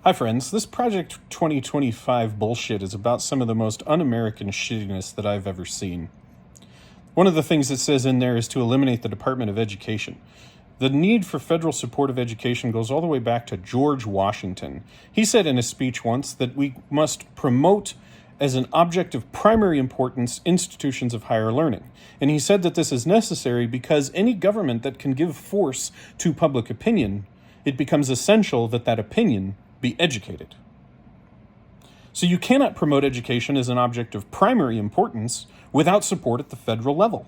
Hi friends, this Project 2025 bullshit is about some of the most un-American shittiness that I've ever seen. One of the things it says in there is to eliminate the Department of Education. The need for federal support of education goes all the way back to George Washington. He said in a speech once that we must promote as an object of primary importance institutions of higher learning. And he said that this is necessary because any government that can give force to public opinion, it becomes essential that that opinion be educated. So you cannot promote education as an object of primary importance without support at the federal level.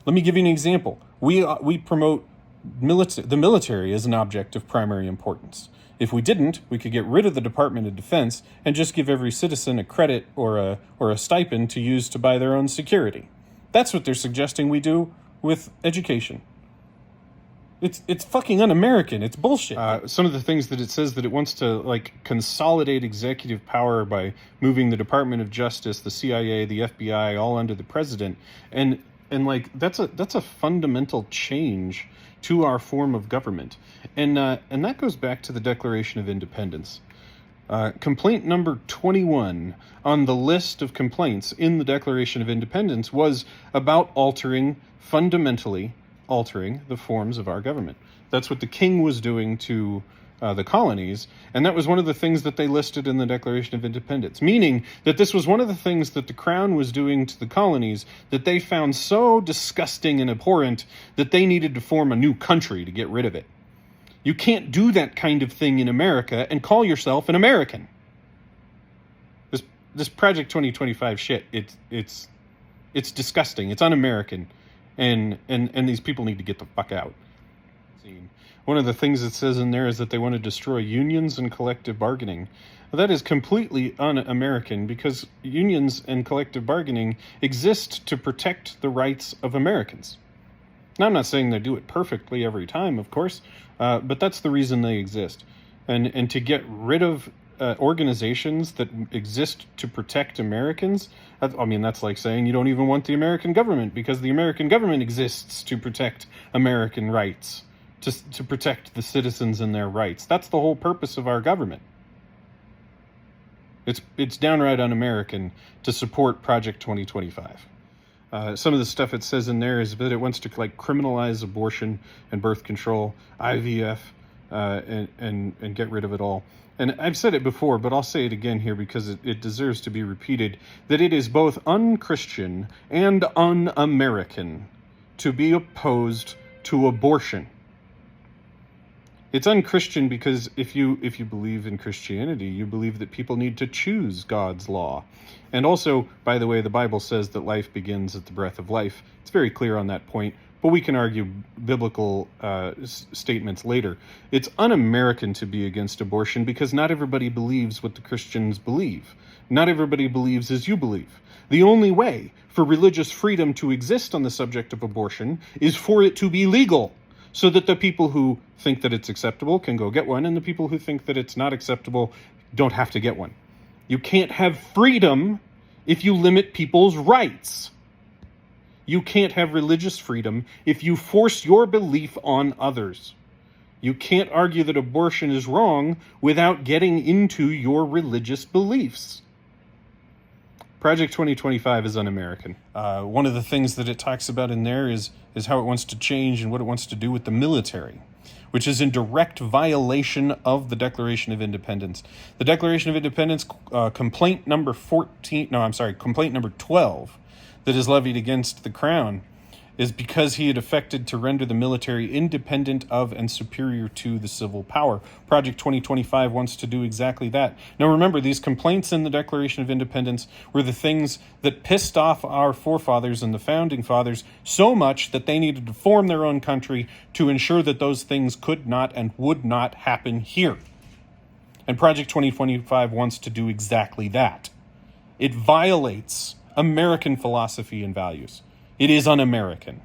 Let me give you an example. We promote the military as an object of primary importance. If we didn't, we could get rid of the Department of Defense and just give every citizen a credit or a stipend to use to buy their own security. That's what they're suggesting we do with education. It's fucking un-American. It's bullshit. Some of the things that it says that it wants to consolidate executive power by moving the Department of Justice, the CIA, the FBI, all under the president, and that's a fundamental change to our form of government, and that goes back to the Declaration of Independence. Complaint number 21 on the list of complaints in the Declaration of Independence was about fundamentally altering the forms of our government. That's what the king was doing to the colonies, and that was one of the things that they listed in the Declaration of Independence, meaning that this was one of the things that the crown was doing to the colonies that they found so disgusting and abhorrent that they needed to form a new country to get rid of it. You can't do that kind of thing in America and call yourself an American. This Project 2025 shit, it's disgusting. It's un-American. And these people need to get the fuck out. One of the things it says in there is that they want to destroy unions and collective bargaining. Well, that is completely un-American because unions and collective bargaining exist to protect the rights of Americans. Now, I'm not saying they do it perfectly every time, of course, but that's the reason they exist. And to get rid of organizations that exist to protect Americans, that's like saying you don't even want the American government because the American government exists to protect American rights, to protect the citizens and their rights. That's the whole purpose of our government. It's downright un-American to support Project 2025. Some of the stuff it says in there is that it wants to criminalize abortion and birth control, IVF, and get rid of it all. And I've said it before, but I'll say it again here because it deserves to be repeated, that it is both un-Christian and un-American to be opposed to abortion. It's un-Christian because if you believe in Christianity, you believe that people need to choose God's law. And also, by the way, the Bible says that life begins at the breath of life. It's very clear on that point. But we can argue biblical statements later. It's un-American to be against abortion because not everybody believes what the Christians believe. Not everybody believes as you believe. The only way for religious freedom to exist on the subject of abortion is for it to be legal, so that the people who think that it's acceptable can go get one, and the people who think that it's not acceptable don't have to get one. You can't have freedom if you limit people's rights. You can't have religious freedom if you force your belief on others. You can't argue that abortion is wrong without getting into your religious beliefs. Project 2025 is un-American. One of the things that it talks about in there is how it wants to change and what it wants to do with the military, which is in direct violation of the Declaration of Independence. The Declaration of Independence, complaint number 12, that is levied against the crown is because he had affected to render the military independent of and superior to the civil power. Project 2025 wants to do exactly that. Now remember, these complaints in the Declaration of Independence were the things that pissed off our forefathers and the founding fathers so much that they needed to form their own country to ensure that those things could not and would not happen here. And Project 2025 wants to do exactly that. It violates American philosophy and values. It is un-American.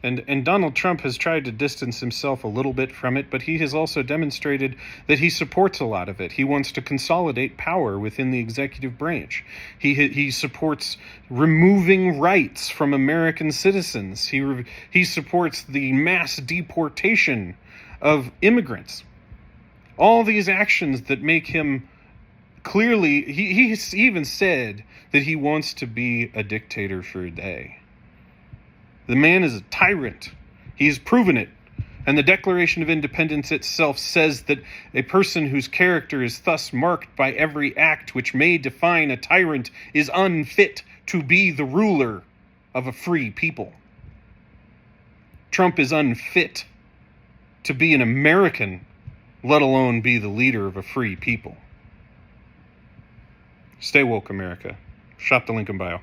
And Donald Trump has tried to distance himself a little bit from it, but he has also demonstrated that he supports a lot of it. He wants to consolidate power within the executive branch. He supports removing rights from American citizens. He supports the mass deportation of immigrants. All these actions that make him clearly, he even said that he wants to be a dictator for a day. The man is a tyrant. He's proven it. And the Declaration of Independence itself says that a person whose character is thus marked by every act which may define a tyrant is unfit to be the ruler of a free people. Trump is unfit to be an American, let alone be the leader of a free people. Stay woke, America. Shop the link in bio.